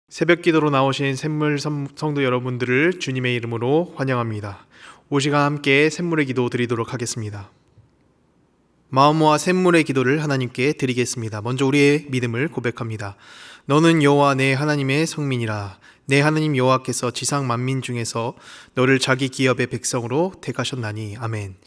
새벽 기도로 나오신 샘물 성도 여러분들을 주님의 이름으로 환영합니다. 이 시간 함께 샘물의 기도 드리도록 하겠습니다. 마음 모아 샘물의 기도를 하나님께 드리겠습니다. 먼저 우리의 믿음을 고백합니다. 너는 여호와 내 하나님의 성민이라. 내 하나님 여호와께서 지상 만민 중에서 너를 자기 기업의 백성으로 택하셨나니. 아멘.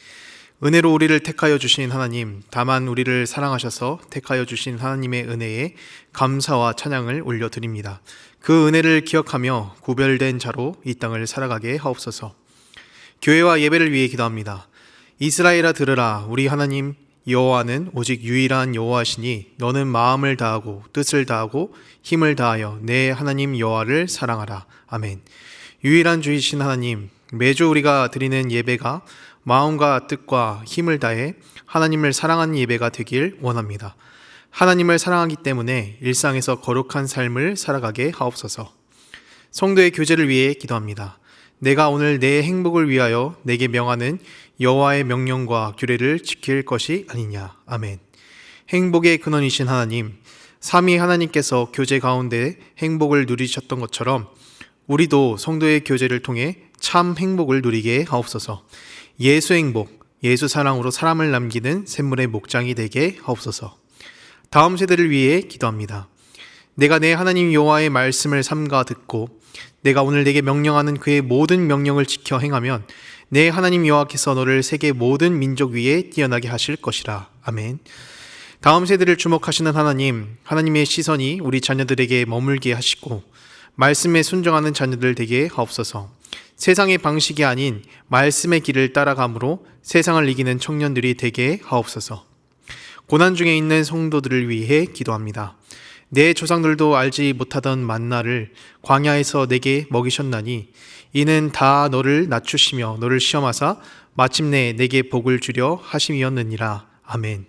은혜로 우리를 택하여 주신 하나님, 다만 우리를 사랑하셔서 택하여 주신 하나님의 은혜에 감사와 찬양을 올려드립니다. 그 은혜를 기억하며 구별된 자로 이 땅을 살아가게 하옵소서. 교회와 예배를 위해 기도합니다. 이스라엘아 들으라. 우리 하나님 여호와는 오직 유일한 여호와시니 너는 마음을 다하고 뜻을 다하고 힘을 다하여 내 하나님 여호와를 사랑하라. 아멘. 유일한 주이신 하나님, 매주 우리가 드리는 예배가 마음과 뜻과 힘을 다해 하나님을 사랑하는 예배가 되길 원합니다. 하나님을 사랑하기 때문에 일상에서 거룩한 삶을 살아가게 하옵소서. 성도의 교제를 위해 기도합니다. 내가 오늘 내 행복을 위하여 내게 명하는 여호와의 명령과 규례를 지킬 것이 아니냐. 아멘. 행복의 근원이신 하나님, 삼위 하나님께서 교제 가운데 행복을 누리셨던 것처럼 우리도 성도의 교제를 통해 참 행복을 누리게 하옵소서. 예수 행복, 예수 사랑으로 사람을 남기는 샘물의 목장이 되게 하옵소서. 다음 세대를 위해 기도합니다. 내가 내 하나님 여호와의 말씀을 삼가 듣고 내가 오늘 내게 명령하는 그의 모든 명령을 지켜 행하면 내 하나님 여호와께서 너를 세계 모든 민족 위에 뛰어나게 하실 것이라. 아멘. 다음 세대를 주목하시는 하나님, 하나님의 시선이 우리 자녀들에게 머물게 하시고 말씀에 순종하는 자녀들 되게 하옵소서. 세상의 방식이 아닌 말씀의 길을 따라감으로 세상을 이기는 청년들이 되게 하옵소서. 고난 중에 있는 성도들을 위해 기도합니다. 내 조상들도 알지 못하던 만나를 광야에서 내게 먹이셨나니 이는 다 너를 낮추시며 너를 시험하사 마침내 내게 복을 주려 하심이었느니라. 아멘.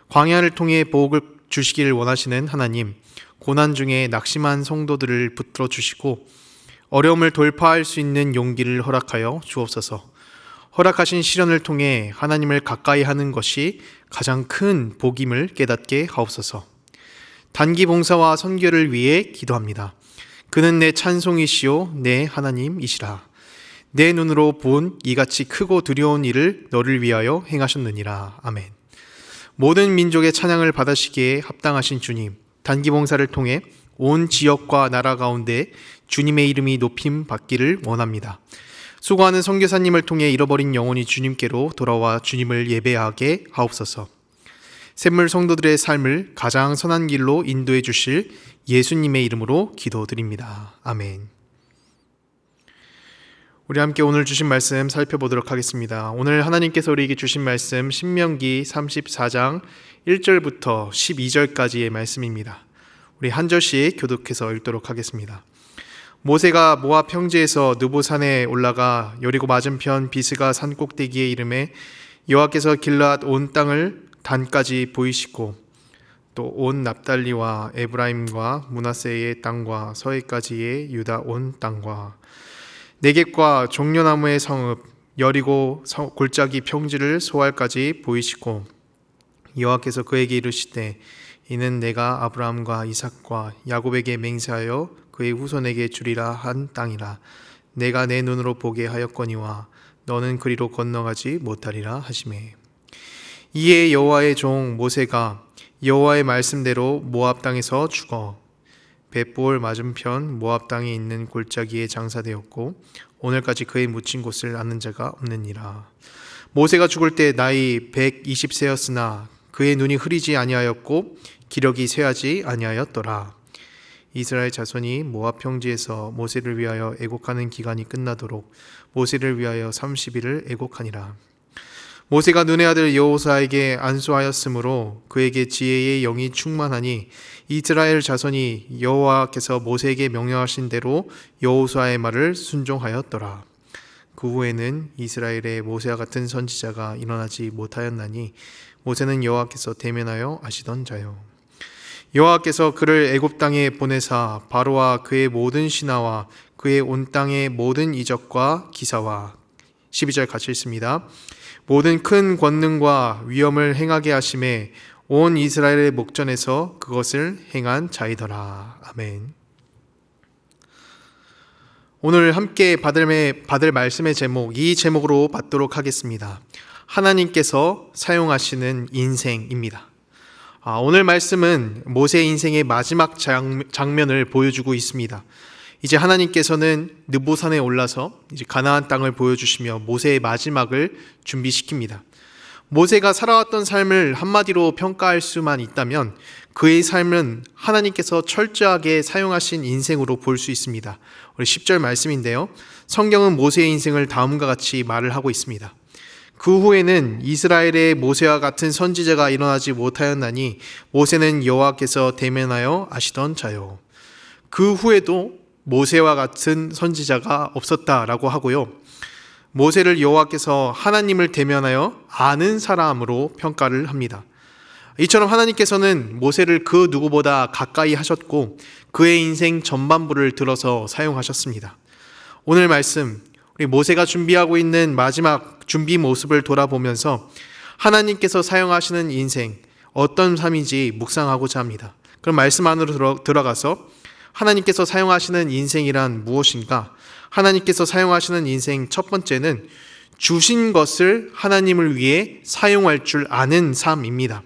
광야를 통해 복을 주시기를 원하시는 하나님, 고난 중에 낙심한 성도들을 붙들어 주시고 어려움을 돌파할 수 있는 용기를 허락하여 주옵소서. 허락하신 시련을 통해 하나님을 가까이 하는 것이 가장 큰 복임을 깨닫게 하옵소서. 단기 봉사와 선교를 위해 기도합니다. 그는 내 찬송이시오 내 하나님이시라. 내 눈으로 본 이같이 크고 두려운 일을 너를 위하여 행하셨느니라. 아멘. 모든 민족의 찬양을 받으시기에 합당하신 주님, 단기 봉사를 통해 온 지역과 나라 가운데 주님의 이름이 높임 받기를 원합니다. 수고하는 선교사님을 통해 잃어버린 영혼이 주님께로 돌아와 주님을 예배하게 하옵소서. 샘물 성도들의 삶을 가장 선한 길로 인도해 주실 예수님의 이름으로 기도드립니다. 아멘. 우리 함께 오늘 주신 말씀 살펴보도록 하겠습니다. 오늘 하나님께서 우리에게 주신 말씀 신명기 34장 1절부터 12절까지의 말씀입니다. 우리 한 절씩 교독해서 읽도록 하겠습니다. 모세가 모압 평지에서 느보산에 올라가 여리고 맞은편 비스가 산 꼭대기에 이르매 여호와께서 길르앗 온 땅을 단까지 보이시고 또 온 납달리와 에브라임과 므낫세의 땅과 서해까지의 유다 온 땅과 네겝과 종려나무의 성읍 여리고 골짜기 평지를 소알까지 보이시고 여호와께서 그에게 이르시되 이는 내가 아브라함과 이삭과 야곱에게 맹세하여 그의 후손에게 주리라 한 땅이라. 내가 내 눈으로 보게 하였거니와 너는 그리로 건너가지 못하리라 하시매. 이에 여호와의 종 모세가 여호와의 말씀대로 모압 땅에서 죽어 벳볼 맞은편 모압 땅에 있는 골짜기에 장사되었고 오늘까지 그의 묻힌 곳을 아는 자가 없느니라. 모세가 죽을 때 나이 120세였으나 그의 눈이 흐리지 아니하였고 기력이 쇠하지 아니하였더라. 이스라엘 자손이 모압 평지에서 모세를 위하여 애곡하는 기간이 끝나도록 모세를 위하여 30일을 애곡하니라. 모세가 눈의 아들 여호사에게 안수하였으므로 그에게 지혜의 영이 충만하니 이스라엘 자손이 여호와께서 모세에게 명령하신 대로 여호수아의 말을 순종하였더라. 그 후에는 이스라엘에 모세와 같은 선지자가 일어나지 못하였나니 모세는 여호와께서 대면하여 아시던 자요. 여호와께서 그를 애굽 땅에 보내사 바로와 그의 모든 신하와 그의 온 땅의 모든 이적과 기사와 12절 같이 읽습니다. 모든 큰 권능과 위엄을 행하게 하심에 온 이스라엘의 목전에서 그것을 행한 자이더라. 아멘. 오늘 함께 받을 말씀의 제목, 이 제목으로 받도록 하겠습니다. 하나님께서 사용하시는 인생입니다. 오늘 말씀은 모세 인생의 마지막 장면을 보여주고 있습니다. 이제 하나님께서는 느보산에 올라서 이제 가나안 땅을 보여주시며 모세의 마지막을 준비시킵니다. 모세가 살아왔던 삶을 한마디로 평가할 수만 있다면 그의 삶은 하나님께서 철저하게 사용하신 인생으로 볼 수 있습니다. 우리 10절 말씀인데요. 성경은 모세의 인생을 다음과 같이 말을 하고 있습니다. 그 후에는 이스라엘의 모세와 같은 선지자가 일어나지 못하였나니 모세는 여호와께서 대면하여 아시던 자요. 그 후에도 모세와 같은 선지자가 없었다라고 하고요. 모세를 여호와께서 하나님을 대면하여 아는 사람으로 평가를 합니다. 이처럼 하나님께서는 모세를 그 누구보다 가까이 하셨고 그의 인생 전반부를 들어서 사용하셨습니다. 오늘 말씀, 우리 모세가 준비하고 있는 마지막 준비 모습을 돌아보면서 하나님께서 사용하시는 인생, 어떤 삶인지 묵상하고자 합니다. 그럼 말씀 안으로 들어가서 하나님께서 사용하시는 인생이란 무엇인가? 하나님께서 사용하시는 인생 첫 번째는 주신 것을 하나님을 위해 사용할 줄 아는 삶입니다.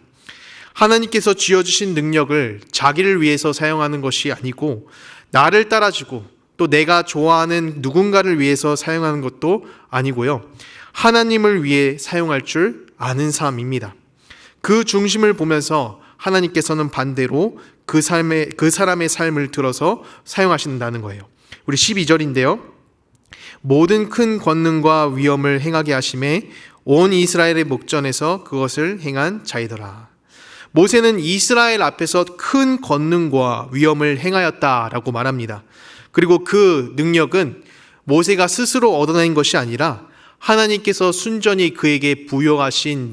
하나님께서 쥐어주신 능력을 자기를 위해서 사용하는 것이 아니고 나를 따라주고 또 내가 좋아하는 누군가를 위해서 사용하는 것도 아니고요. 하나님을 위해 사용할 줄 아는 삶입니다. 그 중심을 보면서 하나님께서는 반대로 그 사람의 삶을 들어서 사용하신다는 거예요. 우리 12절인데요. 모든 큰 권능과 위엄을 행하게 하심에 온 이스라엘의 목전에서 그것을 행한 자이더라. 모세는 이스라엘 앞에서 큰 권능과 위엄을 행하였다라고 말합니다. 그리고 그 능력은 모세가 스스로 얻어낸 것이 아니라 하나님께서 순전히 그에게 부여하신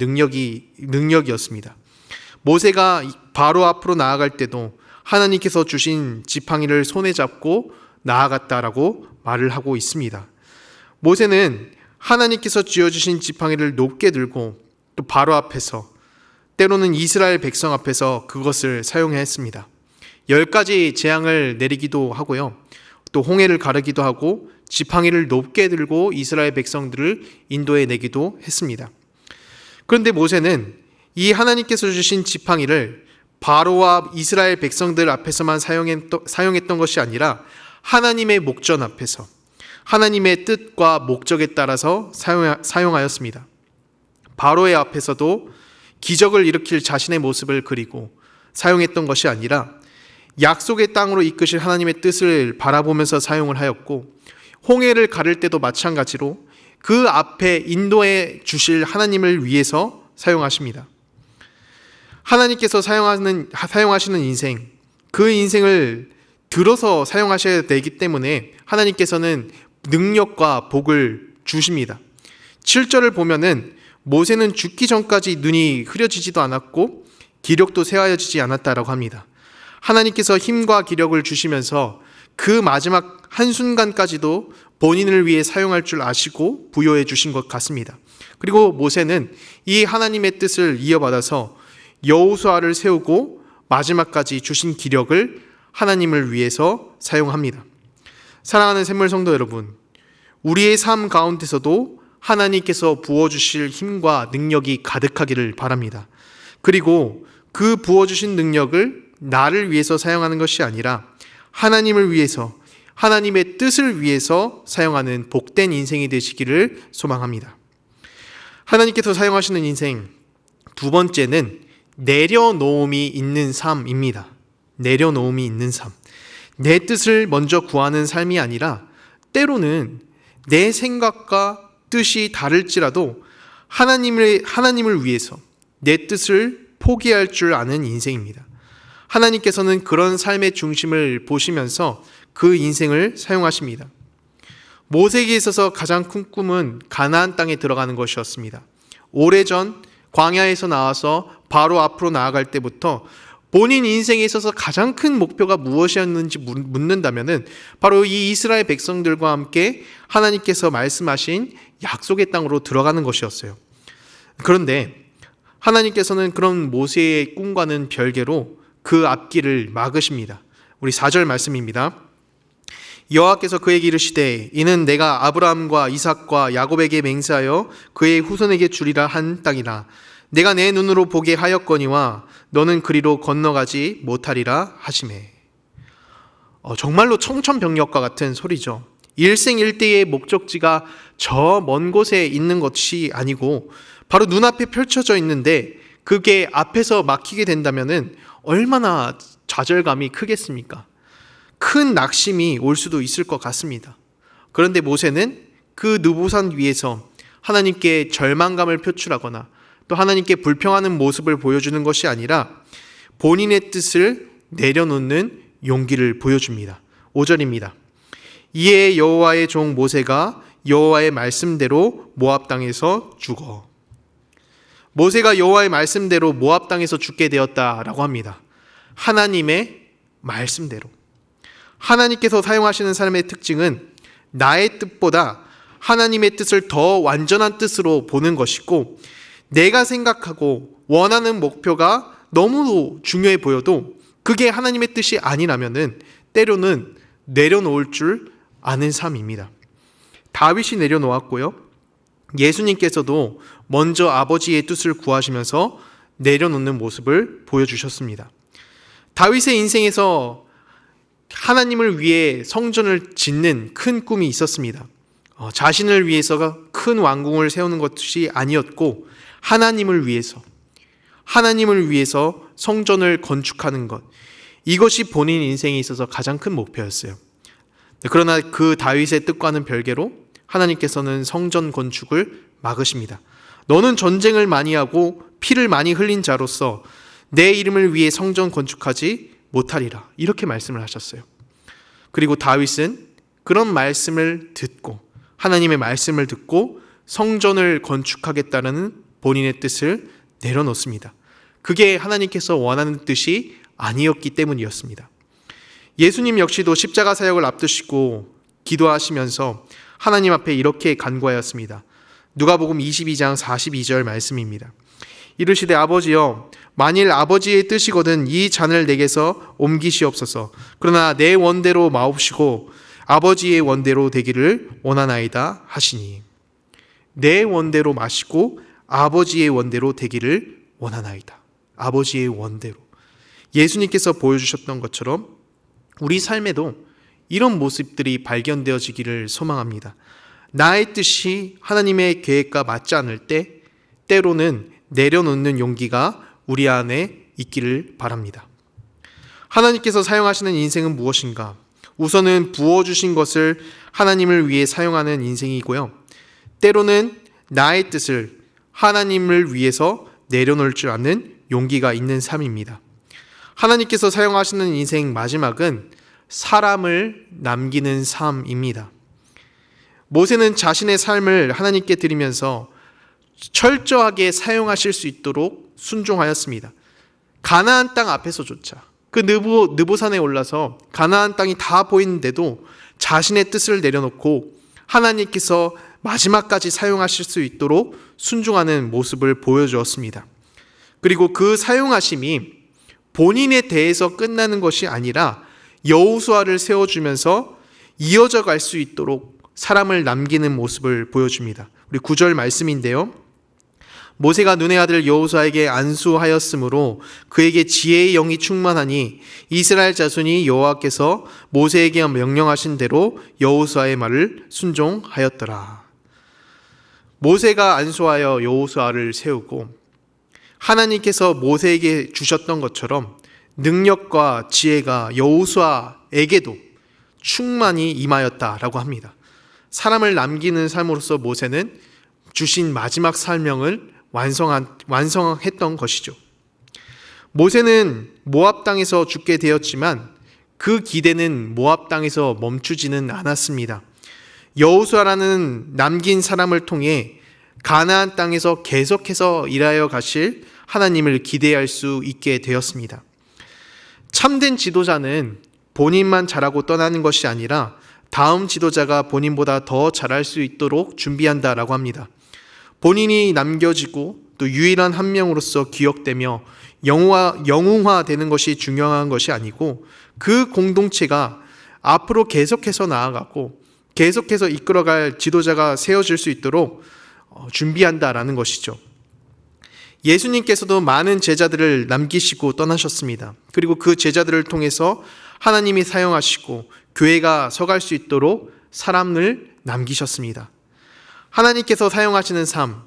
능력이었습니다. 모세가 바로 앞으로 나아갈 때도 하나님께서 주신 지팡이를 손에 잡고 나아갔다라고 말을 하고 있습니다. 모세는 하나님께서 쥐어주신 지팡이를 높게 들고 또 바로 앞에서 때로는 이스라엘 백성 앞에서 그것을 사용해야 했습니다. 10가지 재앙을 내리기도 하고요. 또 홍해를 가르기도 하고 지팡이를 높게 들고 이스라엘 백성들을 인도해 내기도 했습니다. 그런데 모세는 이 하나님께서 주신 지팡이를 바로와 이스라엘 백성들 앞에서만 사용했던 것이 아니라 하나님의 목전 앞에서 하나님의 뜻과 목적에 따라서 사용하였습니다. 바로의 앞에서도 기적을 일으킬 자신의 모습을 그리고 사용했던 것이 아니라 약속의 땅으로 이끄실 하나님의 뜻을 바라보면서 사용을 하였고 홍해를 가를 때도 마찬가지로 그 앞에 인도해 주실 하나님을 위해서 사용하십니다. 하나님께서 사용하시는 인생, 그 인생을 들어서 사용하셔야 되기 때문에 하나님께서는 능력과 복을 주십니다. 7절을 보면은 모세는 죽기 전까지 눈이 흐려지지도 않았고 기력도 쇠하여지지 않았다라고 합니다. 하나님께서 힘과 기력을 주시면서 그 마지막 한순간까지도 본인을 위해 사용할 줄 아시고 부여해 주신 것 같습니다. 그리고 모세는 이 하나님의 뜻을 이어받아서 여호수아를 세우고 마지막까지 주신 기력을 하나님을 위해서 사용합니다. 사랑하는 샘물 성도 여러분, 우리의 삶 가운데서도 하나님께서 부어주실 힘과 능력이 가득하기를 바랍니다. 그리고 그 부어주신 능력을 나를 위해서 사용하는 것이 아니라 하나님을 위해서, 하나님의 뜻을 위해서 사용하는 복된 인생이 되시기를 소망합니다. 하나님께서 사용하시는 인생 두 번째는 내려놓음이 있는 삶입니다. 내려놓음이 있는 삶. 내 뜻을 먼저 구하는 삶이 아니라 때로는 내 생각과 뜻이 다를지라도 하나님을 위해서 내 뜻을 포기할 줄 아는 인생입니다. 하나님께서는 그런 삶의 중심을 보시면서 그 인생을 사용하십니다. 모세에게 있어서 가장 큰 꿈은 가나안 땅에 들어가는 것이었습니다. 오래전 광야에서 나와서 바로 앞으로 나아갈 때부터 본인 인생에 있어서 가장 큰 목표가 무엇이었는지 묻는다면 바로 이 이스라엘 백성들과 함께 하나님께서 말씀하신 약속의 땅으로 들어가는 것이었어요. 그런데 하나님께서는 그런 모세의 꿈과는 별개로 그 앞길을 막으십니다. 우리 4절 말씀입니다. 여호와께서 그에게 이르시되 이는 내가 아브라함과 이삭과 야곱에게 맹세하여 그의 후손에게 주리라 한 땅이라. 내가 내 눈으로 보게 하였거니와 너는 그리로 건너가지 못하리라 하시매. 정말로 청천벽력과 같은 소리죠. 일생일대의 목적지가 저 먼 곳에 있는 것이 아니고 바로 눈앞에 펼쳐져 있는데 그게 앞에서 막히게 된다면 얼마나 좌절감이 크겠습니까? 큰 낙심이 올 수도 있을 것 같습니다. 그런데 모세는 그 느보산 위에서 하나님께 절망감을 표출하거나 또 하나님께 불평하는 모습을 보여주는 것이 아니라 본인의 뜻을 내려놓는 용기를 보여줍니다. 5절입니다. 이에 여호와의 종 모세가 여호와의 말씀대로 모압 땅에서 죽어. 모세가 여호와의 말씀대로 모압 땅에서 죽게 되었다라고 합니다. 하나님의 말씀대로. 하나님께서 사용하시는 사람의 특징은 나의 뜻보다 하나님의 뜻을 더 완전한 뜻으로 보는 것이고, 내가 생각하고 원하는 목표가 너무 중요해 보여도 그게 하나님의 뜻이 아니라면은 때로는 내려놓을 줄 아는 삶입니다. 다윗이 내려놓았고요. 예수님께서도 먼저 아버지의 뜻을 구하시면서 내려놓는 모습을 보여주셨습니다. 다윗의 인생에서 하나님을 위해 성전을 짓는 큰 꿈이 있었습니다. 자신을 위해서가 큰 왕궁을 세우는 것이 아니었고 하나님을 위해서 성전을 건축하는 것, 이것이 본인 인생에 있어서 가장 큰 목표였어요. 그러나 그 다윗의 뜻과는 별개로 하나님께서는 성전 건축을 막으십니다. 너는 전쟁을 많이 하고 피를 많이 흘린 자로서 내 이름을 위해 성전 건축하지 못하리라, 이렇게 말씀을 하셨어요. 그리고 다윗은 그런 말씀을 듣고, 하나님의 말씀을 듣고 성전을 건축하겠다는 본인의 뜻을 내려놓습니다. 그게 하나님께서 원하는 뜻이 아니었기 때문이었습니다. 예수님 역시도 십자가 사역을 앞두시고 기도하시면서 하나님 앞에 이렇게 간구하였습니다. 누가복음 22장 42절 말씀입니다. 이르시되 아버지여, 만일 아버지의 뜻이거든 이 잔을 내게서 옮기시옵소서. 그러나 내 원대로 마옵시고 아버지의 원대로 되기를 원하나이다 하시니. 내 원대로 마시고 아버지의 원대로 되기를 원하나이다. 아버지의 원대로. 예수님께서 보여주셨던 것처럼 우리 삶에도 이런 모습들이 발견되어지기를 소망합니다. 나의 뜻이 하나님의 계획과 맞지 않을 때 때로는 내려놓는 용기가 우리 안에 있기를 바랍니다. 하나님께서 사용하시는 인생은 무엇인가? 우선은 부어주신 것을 하나님을 위해 사용하는 인생이고요. 때로는 나의 뜻을 하나님을 위해서 내려놓을 줄 아는 용기가 있는 삶입니다. 하나님께서 사용하시는 인생 마지막은 사람을 남기는 삶입니다. 모세는 자신의 삶을 하나님께 드리면서 철저하게 사용하실 수 있도록 순종하였습니다. 가나안 땅 앞에서조차, 그 느보산에 올라서 가나안 땅이 다 보이는데도 자신의 뜻을 내려놓고 하나님께서 마지막까지 사용하실 수 있도록 순종하는 모습을 보여주었습니다. 그리고 그 사용하심이 본인에 대해서 끝나는 것이 아니라 여호수아를 세워주면서 이어져 갈 수 있도록 사람을 남기는 모습을 보여줍니다. 우리 9절 말씀인데요. 모세가 눈의 아들 여호수아에게 안수하였으므로 그에게 지혜의 영이 충만하니 이스라엘 자손이 여호와께서 모세에게 명령하신 대로 여호수아의 말을 순종하였더라. 모세가 안수하여 여호수아를 세우고 하나님께서 모세에게 주셨던 것처럼 능력과 지혜가 여호수아에게도 충만히 임하였다라고 합니다. 사람을 남기는 삶으로서 모세는 주신 마지막 사명을 완성했던 것이죠. 모세는 모압 땅에서 죽게 되었지만 그 기대는 모압 땅에서 멈추지는 않았습니다. 여호수아라는 남긴 사람을 통해 가나안 땅에서 계속해서 일하여 가실 하나님을 기대할 수 있게 되었습니다. 참된 지도자는 본인만 잘하고 떠나는 것이 아니라 다음 지도자가 본인보다 더 잘할 수 있도록 준비한다라고 합니다. 본인이 남겨지고 또 유일한 한 명으로서 기억되며 영웅화되는 것이 중요한 것이 아니고 그 공동체가 앞으로 계속해서 나아가고 계속해서 이끌어갈 지도자가 세워질 수 있도록 준비한다라는 것이죠. 예수님께서도 많은 제자들을 남기시고 떠나셨습니다. 그리고 그 제자들을 통해서 하나님이 사용하시고 교회가 서갈 수 있도록 사람을 남기셨습니다. 하나님께서 사용하시는 삶,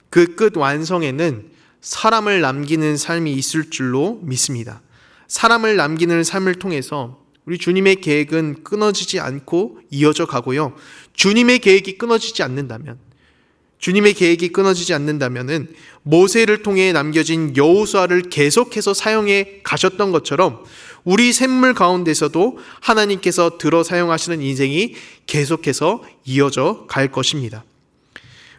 그 끝 완성에는 사람을 남기는 삶이 있을 줄로 믿습니다. 사람을 남기는 삶을 통해서 우리 주님의 계획은 끊어지지 않고 이어져 가고요. 주님의 계획이 끊어지지 않는다면, 모세를 통해 남겨진 여호수아를 계속해서 사용해 가셨던 것처럼 우리 샘물 가운데서도 하나님께서 들어 사용하시는 인생이 계속해서 이어져 갈 것입니다.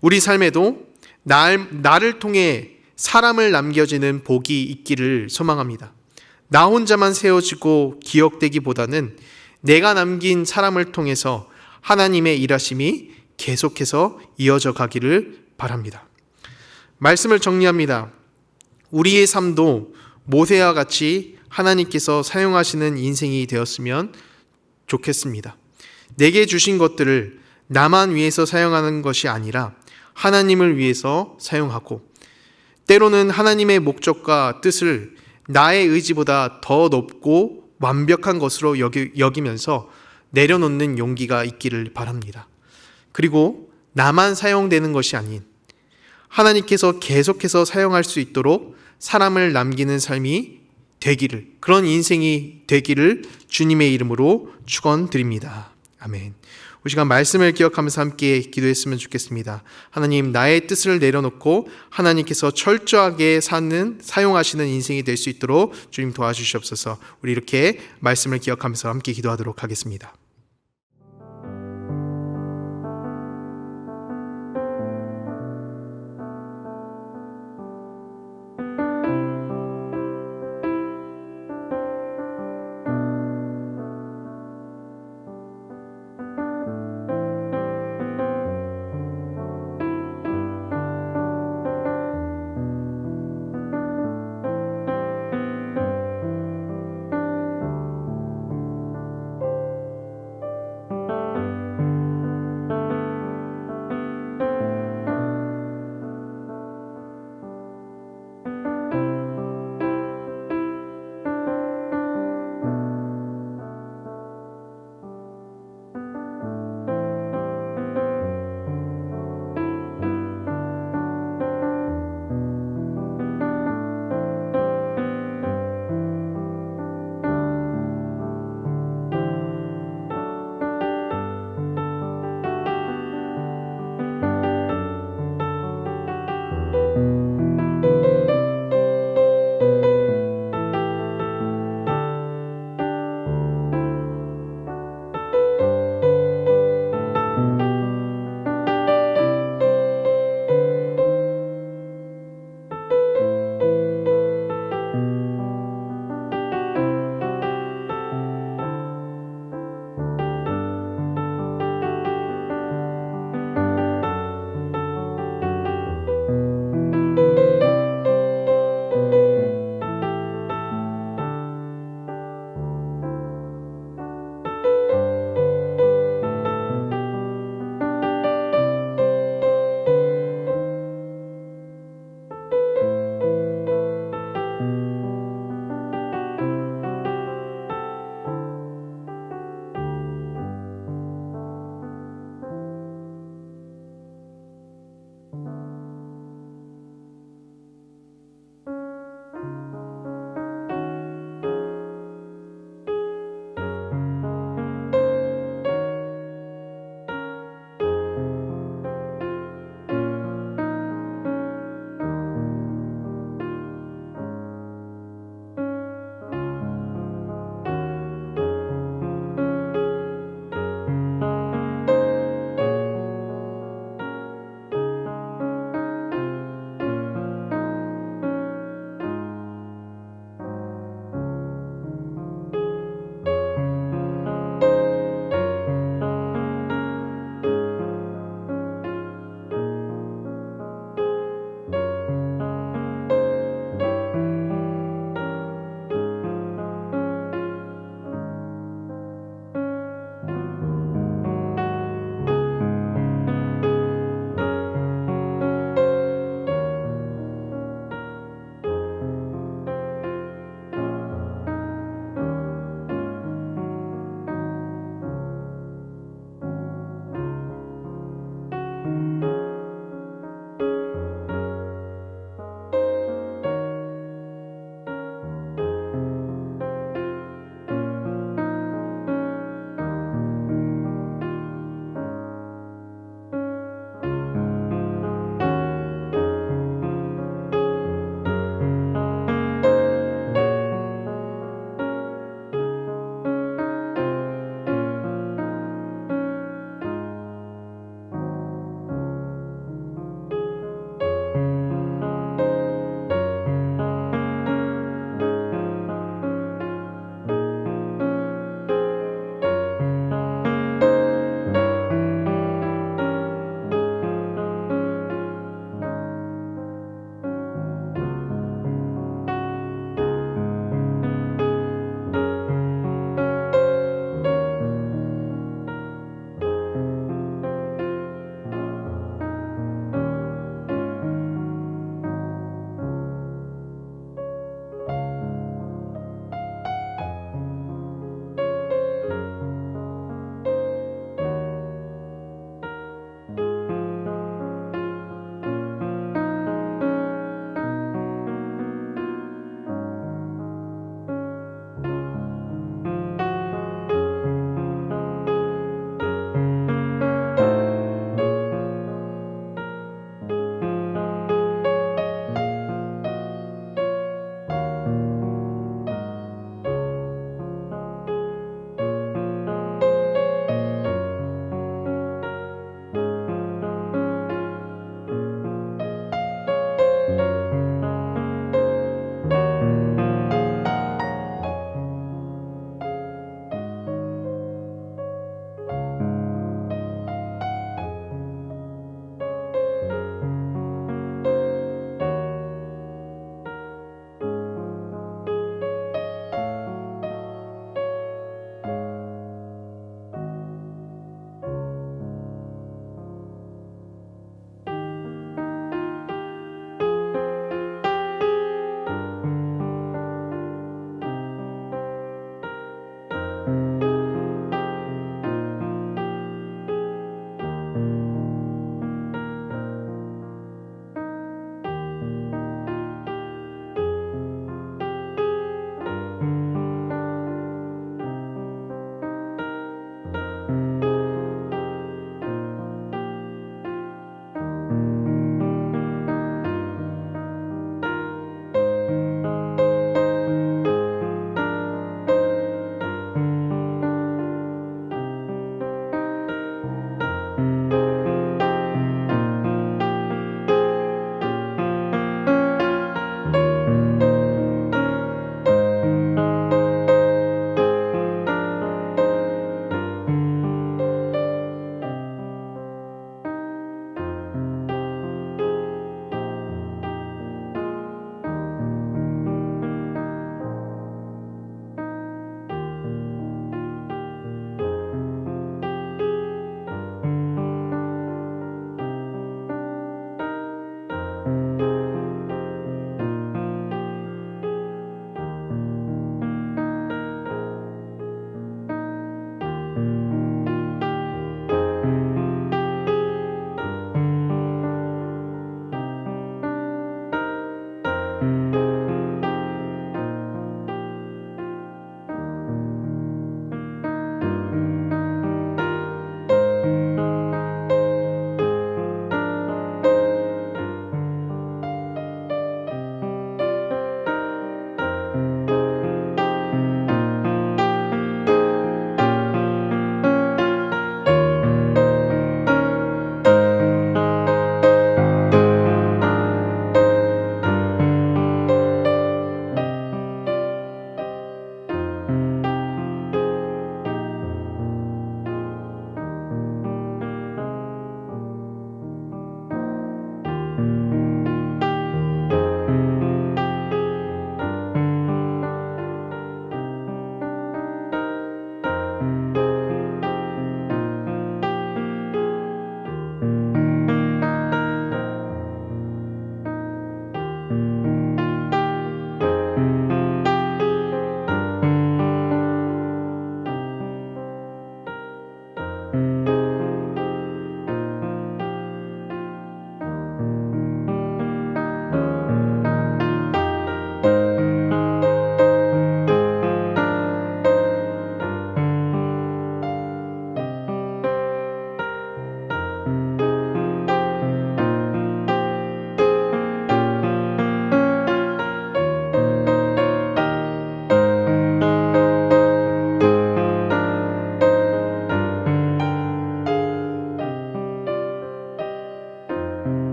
우리 삶에도 나를 통해 사람을 남겨지는 복이 있기를 소망합니다. 나 혼자만 세워지고 기억되기보다는 내가 남긴 사람을 통해서 하나님의 일하심이 계속해서 이어져 가기를 바랍니다. 말씀을 정리합니다. 우리의 삶도 모세와 같이 하나님께서 사용하시는 인생이 되었으면 좋겠습니다. 내게 주신 것들을 나만 위해서 사용하는 것이 아니라 하나님을 위해서 사용하고, 때로는 하나님의 목적과 뜻을 나의 의지보다 더 높고 완벽한 것으로 여기면서 내려놓는 용기가 있기를 바랍니다. 그리고 나만 사용되는 것이 아닌 하나님께서 계속해서 사용할 수 있도록 사람을 남기는 삶이 되기를, 그런 인생이 되기를 주님의 이름으로 축원드립니다. 아멘. 이 시간 말씀을 기억하면서 함께 기도했으면 좋겠습니다. 하나님, 나의 뜻을 내려놓고 하나님께서 철저하게 사용하시는 인생이 될 수 있도록 주님 도와주시옵소서. 우리 이렇게 말씀을 기억하면서 함께 기도하도록 하겠습니다.